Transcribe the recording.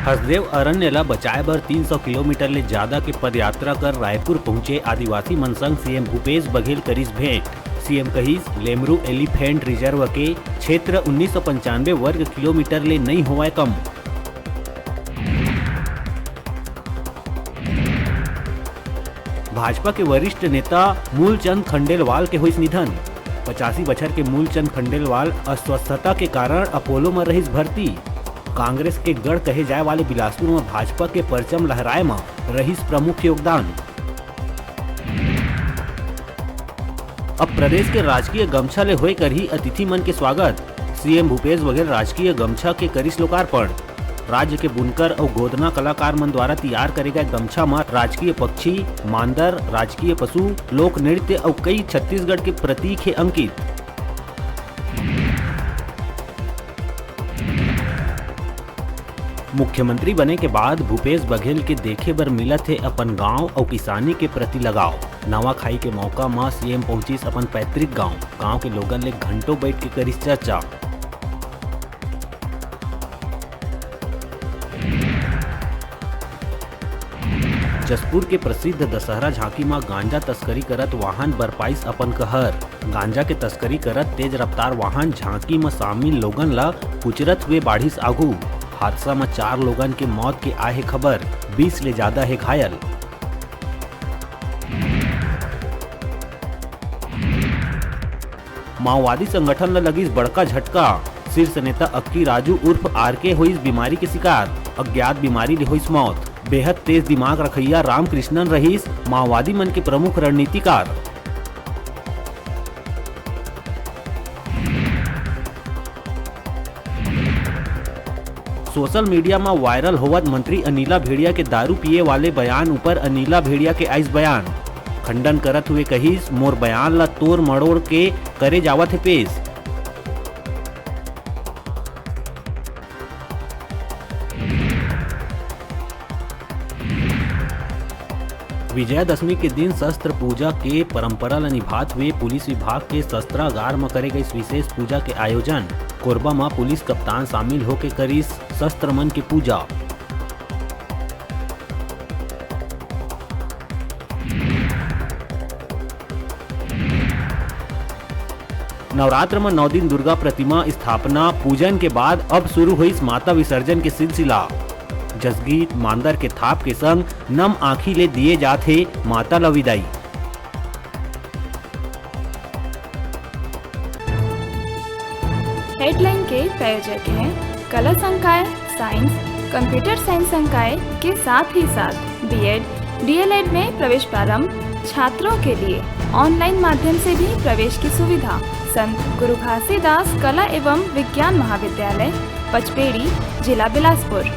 हसदेव अरण्य ला बचाए बर 300 किलोमीटर ले ज्यादा के पदयात्रा कर रायपुर पहुंचे आदिवासी मन संग सीएम भूपेश बघेल करिस भेंट। सीएम कहिस लेमरू एलिफेंट रिजर्व के क्षेत्र 1995 वर्ग किलोमीटर ले नहीं होवाए कम। भाजपा के वरिष्ठ नेता मूलचंद खंडेलवाल के हुइस निधन। 85 बछर के मूलचंद खंडेलवाल अस्वस्थता के कारण अपोलो में रहिस भर्ती। कांग्रेस के गढ़ कहे जाए वाले बिलासपुर में भाजपा के परचम लहराए में रहिस प्रमुख योगदान। अब प्रदेश के राजकीय गमछा ले होए करही अतिथि मन के स्वागत। सीएम भूपेश बघेल राजकीय गमछा के करिस लोकार्पण। राज्य के बुनकर और गोदना कलाकार मन द्वारा तैयार करे गए गमछा में राजकीय पक्षी, मांदर, राजकीय पशु, लोक नृत्य और कई छत्तीसगढ़ के प्रतीक है अंकित। मुख्यमंत्री बने के बाद भूपेश बघेल के देखे बर मिलत है अपन गांव और किसानी के प्रति लगाव। नवा खाई के मौका में सीएम पहुंचिस अपन पैतृक गांव के लोगन ले घंटों बैठ के करिस चर्चा। जसपुर के प्रसिद्ध दशहरा झांकी में गांजा तस्करी करत वाहन बरपाइस अपन कहर। गांजा के तस्करी करत तेज रफ्तार वाहन झांकी में शामिल लोगन ला कुचरत हुए बाढ़िस आगू। हादसा में 4 लोगन के मौत के आए खबर, 20 ले ज्यादा है घायल। माओवादी संगठन ला लगिस बड़का झटका। शीर्ष नेता अक्की राजू उर्फ आरके हुइस बीमारी के शिकार। अज्ञात बीमारी ले हुइस मौत। बेहद तेज दिमाग रखैया रामकृष्णन रहीस माओवादी मन के प्रमुख रणनीतिकार। सोशल मीडिया में वायरल होवत मंत्री अनिला भेड़िया के दारू पिए वाले बयान ऊपर अनिला भेड़िया के आइस बयान। खंडन करत हुए कहिस मोर बयान ला तोड़ मड़ोड़ के करे जावत है पेश। विजयादशमी के दिन शस्त्र पूजा के परंपरा ला निभात हुए पुलिस विभाग के शस्त्रागार में करे गई विशेष पूजा के आयोजन। कोरबा में पुलिस कप्तान शामिल होके करिस शस्त्र मन की पूजा। नवरात्र में 9 दिन दुर्गा प्रतिमा स्थापना पूजन के बाद अब शुरू हुई माता विसर्जन के सिलसिला। जसगीत मांदर के थाप के संग नम आँखी ले दिए जाते माता ला विदाई। हेडलाइन के प्रायोजक हैं कला संकाय, साइंस, कंप्यूटर साइंस संकाय के साथ ही साथ बीएड, डीएलएड में प्रवेश प्रारंभ। छात्रों के लिए ऑनलाइन माध्यम से भी प्रवेश की सुविधा। संत गुरु घासीदास कला एवं विज्ञान महाविद्यालय, पचपेड़ी, जिला बिलासपुर।